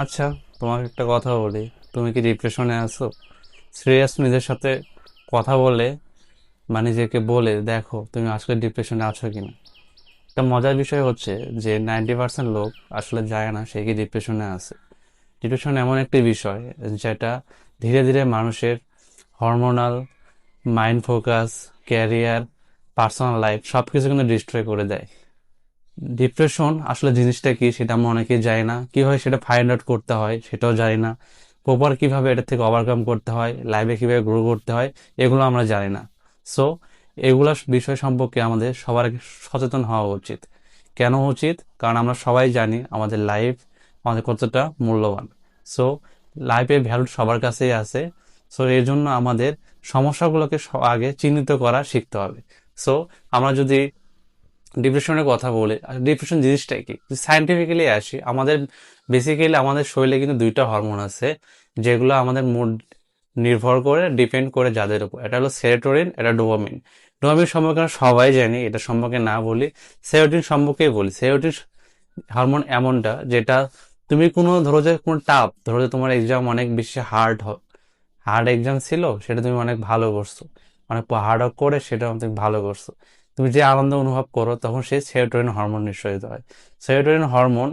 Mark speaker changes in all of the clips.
Speaker 1: আচ্ছা, তোমাকে একটা কথা বলি। তুমি কি ডিপ্রেশনে আছো? সিরিয়াস নিজের সাথে কথা বলে বা নিজেকে বলে দেখো তুমি আসলে ডিপ্রেশনে আছো কিনা। একটা মজার বিষয় হচ্ছে যে 90% লোক আসলে যায় না সে কি ডিপ্রেশনে আছে। ডিপ্রেশন এমন একটি বিষয় যেটা ধীরে ধীরে মানুষের hormonal, mind focus, career, personal life সব কিছু কিন্তু ডিস্ট্রয় করে দেয়। ডিপ্রেশন আসলে জিনিসটা কি সেটা আমরা অনেকেই জানি না, কিভাবে সেটা ফাইন্ড আউট করতে হয় সেটাও জানি না, প্রপার কিভাবে এটা থেকে ওভারকাম করতে হয়, লাইফে কিভাবে গ্রো করতে হয় এগুলো আমরা জানি না। সো এগুলো বিষয় সম্পর্কে আমাদের সবার আগে সচেতন হওয়া উচিত। কেন উচিত? কারণ আমরা সবাই জানি আমাদের লাইফ আমাদের কতটা মূল্যবান। সো লাইফের ভ্যালু সবার কাছেই আছে। সো এর জন্য আমাদের সমস্যাগুলোকে আগে চিহ্নিত করা শিখতে হবে। সো আমরা যদি ডিপ্রেশনের কথা বলে, ডিপ্রেশন জিনিসটাই কি সায়েন্টিফিক্যালি আসি, আমাদের বেসিক্যালি আমাদের শরীরে কিন্তু দুইটা হরমোন আছে যেগুলো আমাদের মুড নির্ভর করে, ডিপেন্ড করে যাদের উপর। এটা হলো সেরোটোনিন, এটা ডোপামিন। ডোপামিন সম্পর্কে আমরা সবাই জানি, এটা সম্পর্কে না বলি, সেরোটোনিন সম্পর্কেই বলি। সেরোটোনিন হরমোন এমনটা যেটা তুমি কোনো ধরো যে কোনো ধরো যে তোমার এক্সাম অনেক বেশি হার্ড এক্সাম ছিল, সেটা তুমি অনেক ভালো করছো, অনেক হার্ড ওয়ার্ক করে সেটা তুমি ভালো করছো, তুমি যে আনন্দ অনুভব করো তখন সেই সেরোটোনিন হরমোন নিঃসরিত হয়। সেরোটোনিন হরমোন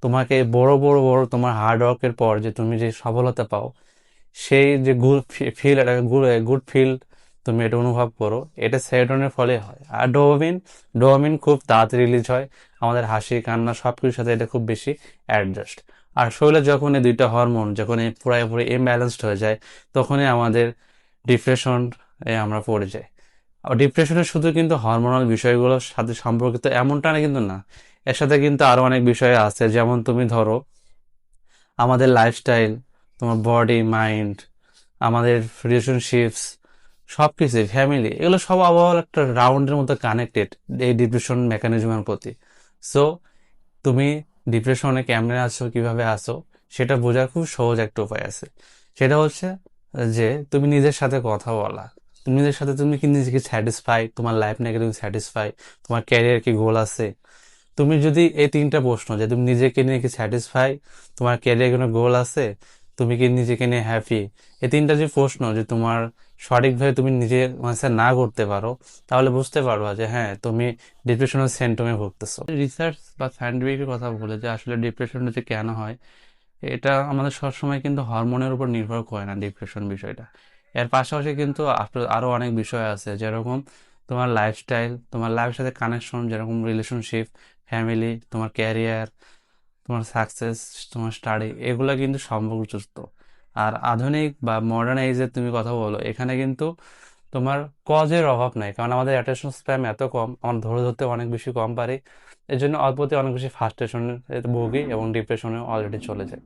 Speaker 1: তোমাকে বড় বড় বড় তোমার হার্ড ওয়ার্কের পর যে তুমি যে সফলতা পাও, সেই যে গুড ফিল, একটা গুড ফিল তুমি এটা অনুভব করো, এটা সেরোটোনিনের ফলে হয়। আর ডোপামিন, ডোপামিন খুব তাড়াতাড়ি রিলিজ হয়, আমাদের হাসি কান্না সবকিছুর সাথে এটা খুব বেশি অ্যাডজাস্ট। আর শরীরে যখন এই দুইটা হরমোন যখন পুরোপুরি ইমব্যালেন্সড হয়ে যায়, তখনই আমাদের ডিপ্রেশন এ আমরা পড়ে যাই। আর ডিপ্রেশনের শুধু কিন্তু হরমোনাল বিষয়গুলোর সাথে সম্পর্কিত এমনটা না, কিন্তু না, এর সাথে কিন্তু আরো অনেক বিষয় আছে। যেমন তুমি ধরো আমাদের লাইফস্টাইল, তোমার বডি মাইন্ড, আমাদের রিলেশনশিপস, সব কিছু, ফ্যামিলি, এগুলো সব আবার একটা রাউন্ডের মতো কানেক্টেড এই ডিপ্রেশন মেকানিজমের প্রতি। সো তুমি ডিপ্রেশনে কেমনে আছো, কিভাবে আছো, সেটা বোঝার খুব সহজ একটা উপায় আছে। সেটা হচ্ছে যে তুমি নিজের সাথে কথা বলা। তুমি নিজের সাথে, তুমি কি নিজেকে স্যাটিসফাই, তোমার লাইফ নিয়ে কি তুমি স্যাটিসফাই, তোমার ক্যারিয়ার কি গোল আছে? তুমি যদি এই তিনটা প্রশ্ন, যে তুমি নিজেকে নিয়ে কি স্যাটিসফাই, তোমার ক্যারিয়ার কোনো গোল আছে, তুমি কি নিজেকে নিয়ে হ্যাপি, এই তিনটা যে প্রশ্ন যে তোমার সঠিকভাবে তুমি নিজে আনসার না করতে পারো, তাহলে বুঝতে পারবা যে হ্যাঁ তুমি ডিপ্রেশনাল সিম্পটমে ভুগতেছো। রিসার্চ বা সায়েন্টিফিক কথা বলে যে আসলে ডিপ্রেশনটা যে কেন হয়, এটা আমাদের সবসময় কিন্তু হরমোনের উপর নির্ভর করে না ডিপ্রেশন বিষয়টা। এর পাশাপাশি কিন্তু আরো অনেক বিষয় আছে, যেরকম তোমার লাইফস্টাইল, তোমার লাইফের সাথে কানেকশন, যেরকম রিলেশনশিপ, ফ্যামিলি, তোমার ক্যারিয়ার, তোমার সাকসেস, তোমার স্টাডি, এগুলো কিন্তু সম্পর্কযুক্ত। আর আধুনিক বা মডার্ন এজে তুমি কথা বলো, এখানে কিন্তু তোমার কজের অভাব নাই, কারণ আমাদের অ্যাটেনশন স্প্যাম এত কম, আমরা ধরে ধরতে অনেক বেশি কম পারি। এর জন্য অল্পতে অনেক বেশি ফ্রাস্ট্রেশনে ভুগি এবং ডিপ্রেশনে অলরেডি চলে যায়।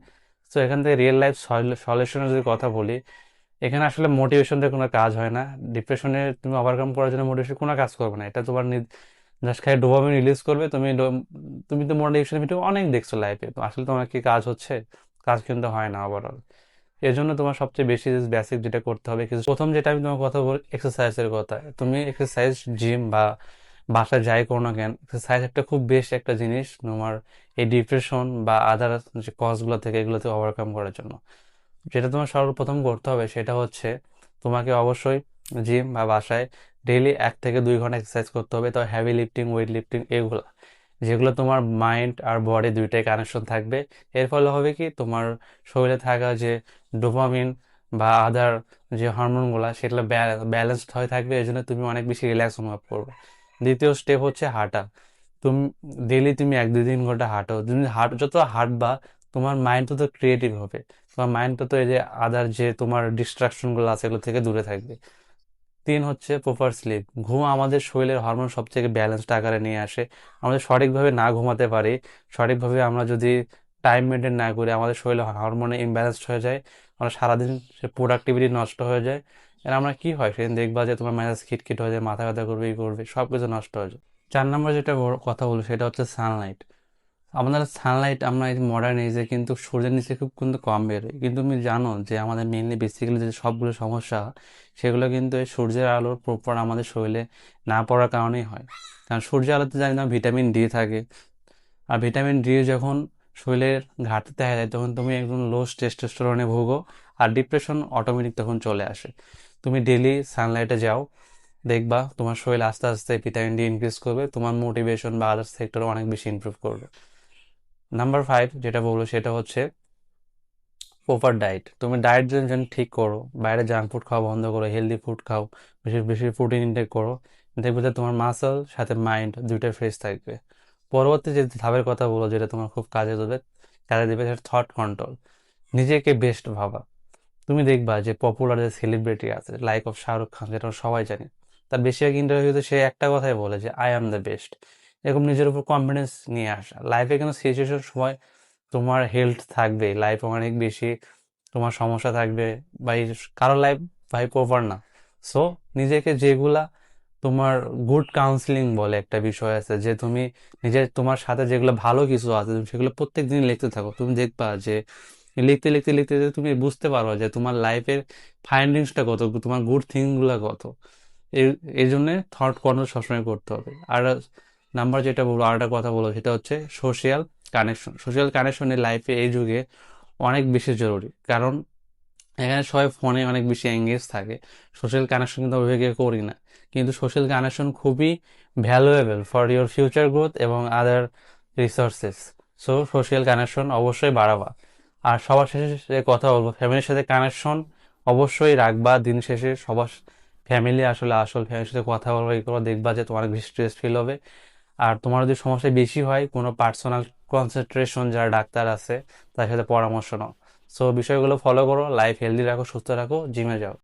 Speaker 1: তো এখান থেকে রিয়েল লাইফ সলিউশনের যদি কথা বলি, এখানে আসলে মোটিভেশন দিয়ে কোনো কাজ হয় না। ডিপ্রেশনে তুমি ওভারকাম করার জন্য মোটিভেশন কোনো কাজ করবে না, এটা তোমার জাস্ট খালি ডোপামিন রিলিজ করবে। তুমি তো মোটিভেশন ভিডিও অনেক দেখছো লাইফে, তো আসলে তোমার কি কাজ হচ্ছে? কাজ কিন্তু হয় না ওভারঅল। এর জন্য তোমার সবচেয়ে বেশি বেসিক যেটা করতে হবে, কিছু প্রথম যেটা আমি তোমার কথা বল, এক্সারসাইজের কথা। তুমি এক্সারসাইজ, জিম বা বাসায় যাই করো না কেন, এক্সারসাইজ একটা খুব বেশ একটা জিনিস তোমার এই ডিপ্রেশন বা আদার যে কজগুলো থেকে এগুলোতে ওভারকাম করার জন্য। যেটা তোমার সর্বপ্রথম করতে হবে সেটা হচ্ছে তোমাকে অবশ্যই জিম বা বাসায় ডেইলি 1 থেকে 2 ঘন্টা এক্সারসাইজ করতে হবে। তো হেভি লিফটিং, ওয়েট লিফটিং, এগুলো যেগুলো তোমার মাইন্ড আর বডি দুইটাই কানেকশন থাকবে। এর ফলে হবে কি, তোমার শরীরে থাকা যে ডোপামিন বা আদার যে হরমোনগুলো সেগুলো ব্যালেন্সড হয়ে থাকবে, এই জন্য তুমি অনেক বেশি রিল্যাক্স অনুভব করবে। দ্বিতীয় স্টেপ হচ্ছে হাঁটা। তুমি ডেইলি তুমি 1-2-3 ঘন্টা হাঁটো। তুমি যত হাঁটবা, তোমার মাইন্ড তত ক্রিয়েটিভ হবে, তোমার মাইন্ড তত এই যে আদার যে তোমার ডিস্ট্রাকশন গুলো আছে এগুলো থেকে দূরে থাকবে। তিন হচ্ছে প্রপার স্লিপ। ঘুম আমাদের শরীরের হরমোন সবথেকে ব্যালেন্সড আকারে নিয়ে আসে। আমাদের সঠিকভাবে না ঘুমাতে পারি, সঠিকভাবে আমরা যদি টাইম মেনটেন না করি, আমাদের শরীরে হরমোনে ইমব্যালেন্সড হয়ে যায়, আমরা সারাদিন সে প্রোডাক্টিভিটি নষ্ট হয়ে যায়। আর আমরা কি হয় সেদিন দেখবা যে তোমার মেজাজ খিটখিট হয়ে যায়, মাথা ব্যথা করবে, এই করবে, সব কিছু নষ্ট হয়ে যায়। 4 নম্বর যেটা কথা বলবো সেটা হচ্ছে সানলাইট। আমাদের সানলাইট, আমরা এই মডার্ন এজে কিন্তু সূর্যের নিচে খুব কিন্তু কম বেরোয়, কিন্তু তুমি জানো যে আমাদের মেইনলি বেসিক্যালি যে সবগুলো সমস্যা, সেগুলো কিন্তু এই সূর্যের আলোর প্রপার আমাদের শরীরে না পড়ার কারণেই হয়। কারণ সূর্যের আলোতে জানি না ভিটামিন ডি থাকে, আর ভিটামিন ডি যখন শরীরের ঘাটতি দেখা যায়, তখন তুমি একদম লো টেস্টোস্টেরনে ভোগো, আর ডিপ্রেশন অটোমেটিক তখন চলে আসে। তুমি ডেলি সানলাইটে যাও, দেখবা তোমার শরীর আস্তে আস্তে ভিটামিন ডি ইনক্রিজ করবে, তোমার মোটিভেশন বা আদার্স সেক্টর অনেক বেশি ইমপ্রুভ করবে। নাম্বার 5 যেটা বলবো সেটা হচ্ছে প্রপার ডায়েট। তুমি ডায়েট যেন ঠিক করো, বাইরে জাঙ্ক ফুড খাওয়া বন্ধ করো, হেলদি ফুড খাও, বেশি বেশি প্রোটিন ইনটেক করো, দেখবে যে তোমার মাসল সাথে মাইন্ড দুইটাই ফ্রেশ থাকবে। পরবর্তী যে ধাপের কথা বলো, যেটা তোমার খুব কাজে দেবে সেটা থট কন্ট্রোল। নিজেকে বেস্ট ভাবা। তুমি দেখবা যে পপুলার যে সেলিব্রিটি আছে লাইক অফ শাহরুখ খান, যেটা আমরা সবাই জানি, তার বেশিরভাগ ইন্টারভিউতে সে একটা কথাই বলে যে আই অ্যাম দ্য বেস্ট। এরকম নিজের উপর কনফিডেন্স নিয়ে আসা। লাইফে কোনো সিচুয়েশন সময় তোমার হেলথ থাকবে, লাইফ অনেক বেশি তোমার সমস্যা থাকবে, বা কারো লাইফ ভাই প্রপার না। সো নিজেকে যেগুলা তোমার গুড কাউন্সিলিং বলে একটা বিষয় আছে, যে তুমি নিজের তোমার সাথে যেগুলো ভালো কিছু আছে তুমি সেগুলো প্রত্যেক দিন লিখতে থাকো। তুমি দেখবা যে লিখতে লিখতে লিখতে লিখতে তুমি বুঝতে পারো যে তোমার লাইফের ফাইন্ডিংসটা কত, তোমার গুড থিং গুলা কত। এই এই জন্য থট কন্ট্রোল সবসময় করতে হবে। আর নাম্বার যেটা বলবো, আর একটা কথা বলবো, সেটা হচ্ছে সোশিয়াল কানেকশন। সোশিয়াল কানেকশনের লাইফে এই যুগে অনেক বেশি জরুরি, কারণ এখানে সবাই ফোনে অনেক বেশি এঙ্গেজ থাকে। সোশ্যাল কানেকশন কিন্তু ওইভাবে করি না, কিন্তু সোশ্যাল কানেকশন খুবই valuable for your future growth এবং আদার রিসোর্সেস। সো সোশ্যাল কানেকশন অবশ্যই বাড়াবা। আর সবার শেষে যে কথা বলবো, ফ্যামিলির সাথে কানেকশন অবশ্যই রাখবা। দিন শেষে সবার ফ্যামিলি আসলে আসল, ফ্যামিলির সাথে কথা বলবো, এই করে দেখবা যে তোমার বেশি স্ট্রেস ফিল হবে। আর তোমার যদি সমস্যা বেশি হয়, কোনো পার্সোনাল কনসেন্ট্রেশন যারা ডাক্তার আছে তার সাথে পরামর্শ নাও। সো বিষয়গুলো ফলো করো, লাইফ হেলদি রাখো, সুস্থ রাখো, জিমে যাও।